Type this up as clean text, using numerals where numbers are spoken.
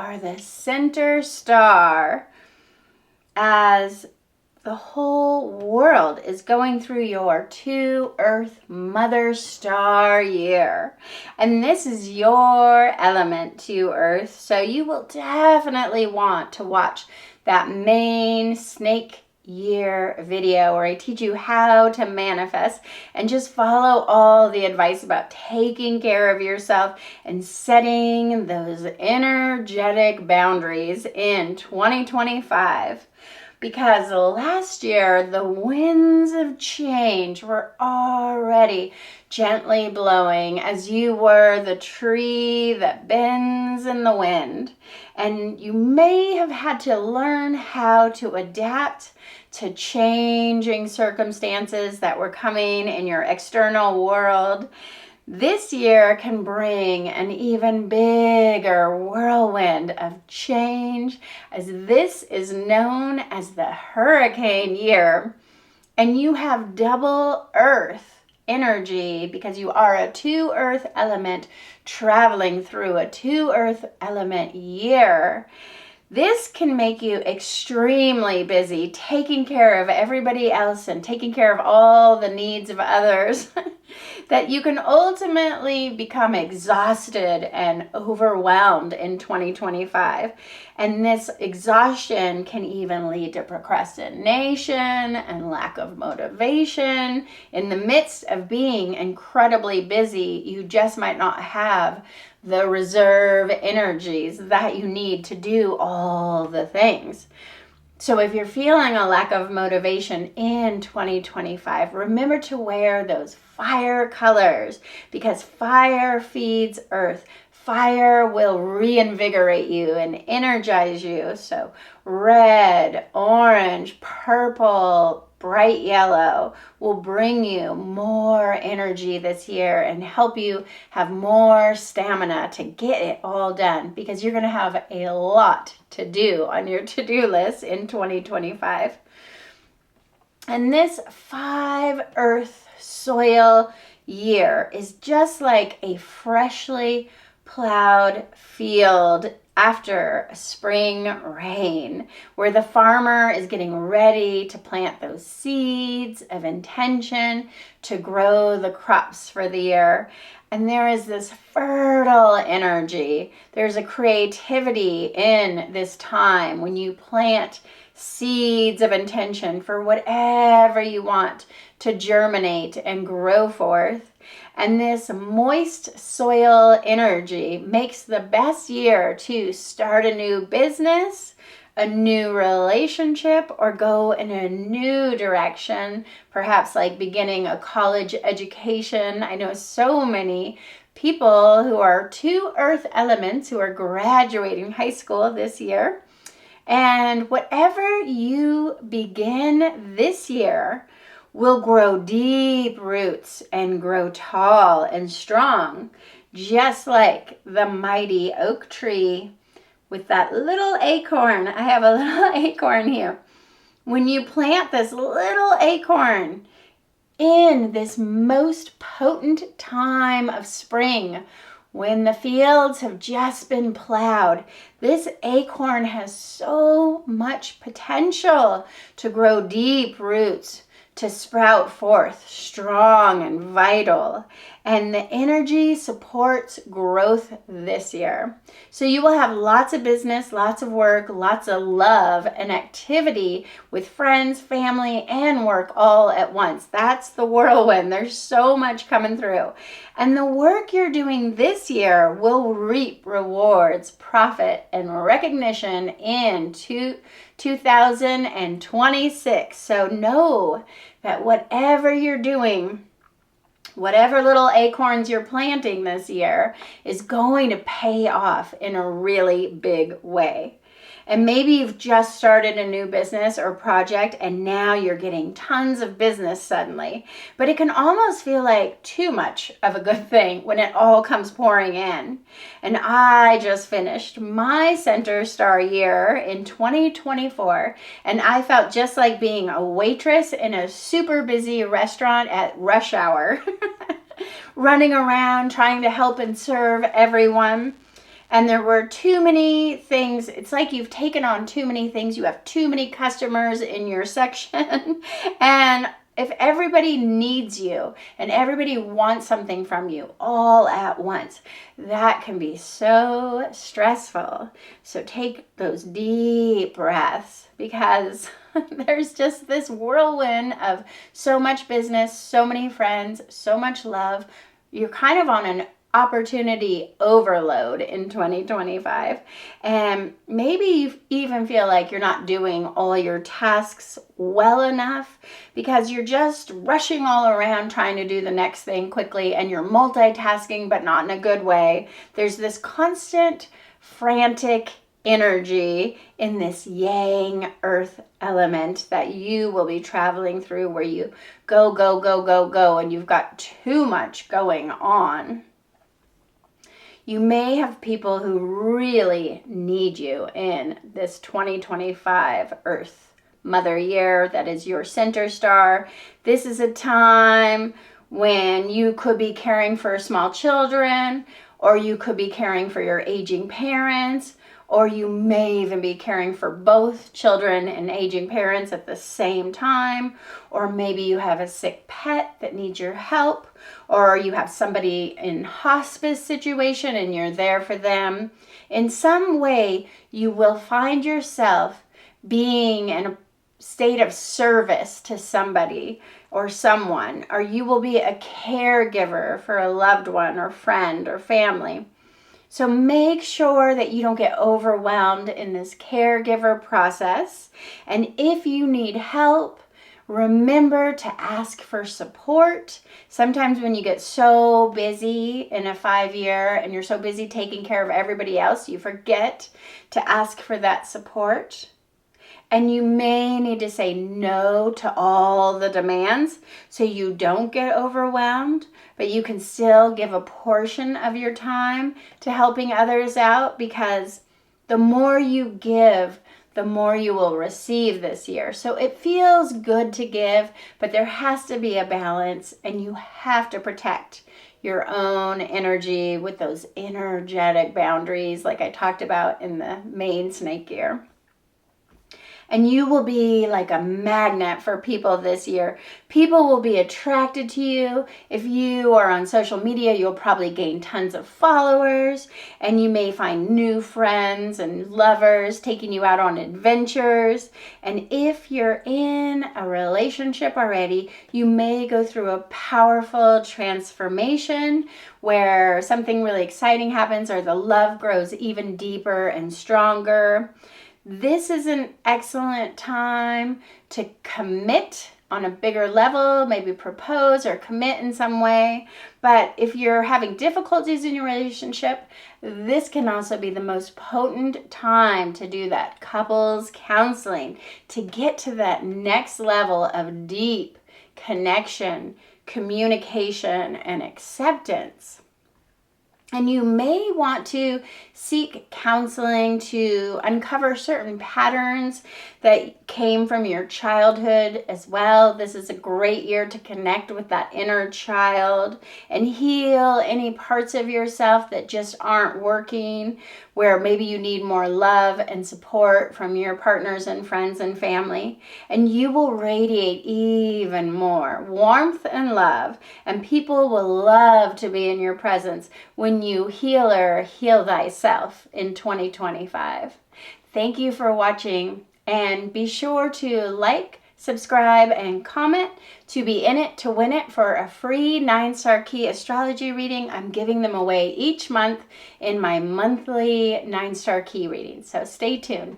are the center star as the whole world is going through your 2 Earth Mother Star year. And this is your element, 2 Earth. So you will definitely want to watch that main snake year video where I teach you how to manifest and just follow all the advice about taking care of yourself and setting those energetic boundaries in 2025. Because last year, the winds of change were already gently blowing as you were the tree that bends in the wind. And you may have had to learn how to adapt to changing circumstances that were coming in your external world. This year can bring an even bigger whirlwind of change, as this is known as the hurricane year. And you have double Earth energy because you are a 2 Earth element traveling through a 2 Earth element year. This can make you extremely busy taking care of everybody else and taking care of all the needs of others that you can ultimately become exhausted and overwhelmed in 2025. And this exhaustion can even lead to procrastination and lack of motivation. In the midst of being incredibly busy, you just might not have the reserve energies that you need to do all the things. So if you're feeling a lack of motivation in 2025, remember to wear those fire colors because fire feeds earth. Fire will reinvigorate you and energize you. So red, orange, purple, bright yellow will bring you more energy this year and help you have more stamina to get it all done because you're going to have a lot to do on your to-do list in 2025. And this 5 Earth soil year is just like a freshly plowed field after a spring rain, where the farmer is getting ready to plant those seeds of intention to grow the crops for the year. And there is this fertile energy. There's a creativity in this time when you plant seeds of intention for whatever you want to germinate and grow forth. And this moist soil energy makes the best year to start a new business, a new relationship, or go in a new direction, perhaps like beginning a college education. I know so many people who are 2 Earth elements who are graduating high school this year. And whatever you begin this year will grow deep roots and grow tall and strong, just like the mighty oak tree with that little acorn. I have a little acorn here. When you plant this little acorn in this most potent time of spring, when the fields have just been plowed, this acorn has so much potential to grow deep roots, to sprout forth strong and vital. And the energy supports growth this year. So you will have lots of business, lots of work, lots of love and activity with friends, family, and work all at once. That's the whirlwind. There's so much coming through. And the work you're doing this year will reap rewards, profit, and recognition in 2026. So know that whatever you're doing, whatever little acorns you're planting this year is going to pay off in a really big way. And maybe you've just started a new business or project and now you're getting tons of business suddenly. But it can almost feel like too much of a good thing when it all comes pouring in. And I just finished my center star year in 2024, and I felt just like being a waitress in a super busy restaurant at rush hour, running around trying to help and serve everyone. and there were too many things. It's like you've taken on too many things. You have too many customers in your section. And if everybody needs you and everybody wants something from you all at once, that can be so stressful. So take those deep breaths, because there's just this whirlwind of so much business, so many friends, so much love. You're kind of on an opportunity overload in 2025, and maybe you even feel like you're not doing all your tasks well enough because you're just rushing all around trying to do the next thing quickly, and you're multitasking but not in a good way. There's this constant frantic energy in this yang earth element that you will be traveling through, where you go, go, go, go, go, and you've got too much going on. You may have people who really need you in this 2025 Earth Mother year. That is your center star. This is a time when you could be caring for small children, or you could be caring for your aging parents, or you may even be caring for both children and aging parents at the same time. Or maybe you have a sick pet that needs your help, or you have somebody in hospice situation and you're there for them. In some way, you will find yourself being in a state of service to somebody or someone, or you will be a caregiver for a loved one or friend or family. So make sure that you don't get overwhelmed in this caregiver process. And if you need help, remember to ask for support. Sometimes when you get so busy in a 5-year and you're so busy taking care of everybody else, you forget to ask for that support. And you may need to say no to all the demands so you don't get overwhelmed, but you can still give a portion of your time to helping others out, because the more you give, the more you will receive this year. So it feels good to give, but there has to be a balance, and you have to protect your own energy with those energetic boundaries like I talked about in the main snake year. And you will be like a magnet for people this year. People will be attracted to you. If you are on social media, you'll probably gain tons of followers, and you may find new friends and lovers taking you out on adventures. And if you're in a relationship already, you may go through a powerful transformation where something really exciting happens, or the love grows even deeper and stronger. This is an excellent time to commit on a bigger level, maybe propose or commit in some way. But if you're having difficulties in your relationship, this can also be the most potent time to do that couples counseling, to get to that next level of deep connection, communication, and acceptance. And you may want to seek counseling to uncover certain patterns that came from your childhood as well. This is a great year to connect with that inner child and heal any parts of yourself that just aren't working, where maybe you need more love and support from your partners and friends and family. And you will radiate even more warmth and love, and people will love to be in your presence when you heal thyself in 2025. Thank you for watching, and be sure to like, subscribe, and comment to be in it to win it for a free 9-star key astrology reading. I'm giving them away each month in my monthly 9-star key reading, so stay tuned.